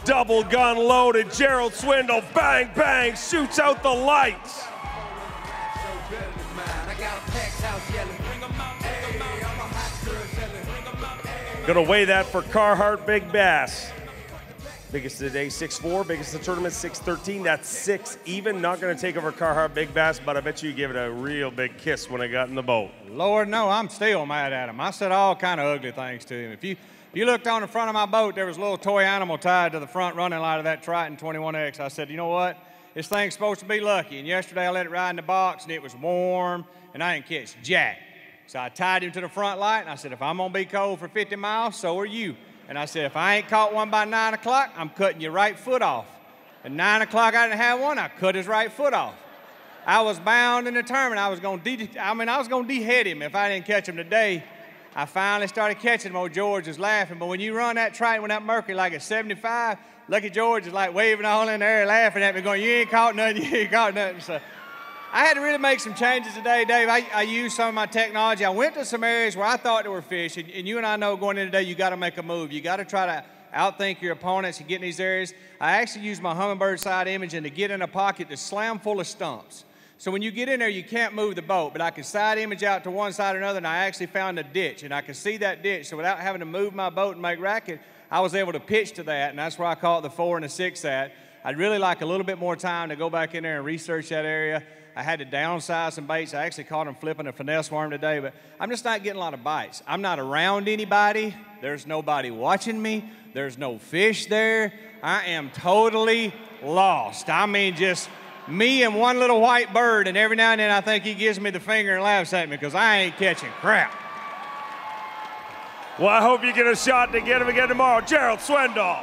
Double gun loaded. Gerald Swindle, bang, bang, shoots out the lights. Gonna weigh that for Carhartt Big Bass. Biggest of the day, 6'4", biggest of the tournament, 6'13". That's 6 even. Not gonna take over Carhartt Big Bass, but I bet you give it a real big kiss when I got in the boat. Lord, no, I'm still mad at him. I said all kind of ugly things to him. If you looked on the front of my boat, there was a little toy animal tied to the front running light of that Triton 21X. I said, you know what? This thing's supposed to be lucky. And yesterday I let it ride in the box, and it was warm, and I didn't catch jack. So I tied him to the front light, and I said, if I'm gonna be cold for 50 miles, so are you. And I said, if I ain't caught one by 9 o'clock, I'm cutting your right foot off. At 9 o'clock, I didn't have one, I cut his right foot off. I was bound and determined I was gonna dehead him if I didn't catch him today. I finally started catching him. Old George is laughing, but when you run that Triton with that mercury like at 75, Lucky George is like waving all in the air, laughing at me, going, you ain't caught nothing, you ain't caught nothing. So I had to really make some changes today, Dave. I used some of my technology. I went to some areas where I thought there were fish, and you and I know going in today, you got to make a move. You got to try to outthink your opponents and get in these areas. I actually used my Humminbird side imaging to get in a pocket that's slam full of stumps. So when you get in there, you can't move the boat, but I could side image out to one side or another, and I actually found a ditch, and I could see that ditch. So without having to move my boat and make racket, I was able to pitch to that, and that's where I caught the 4 and the 6 at. I'd really like a little bit more time to go back in there and research that area. I had to downsize some baits. I actually caught him flipping a finesse worm today, but I'm just not getting a lot of bites. I'm not around anybody. There's nobody watching me. There's no fish there. I am totally lost. I mean, just me and one little white bird, and every now and then I think he gives me the finger and laughs at me because I ain't catching crap. Well, I hope you get a shot to get him again tomorrow. Gerald Swindle.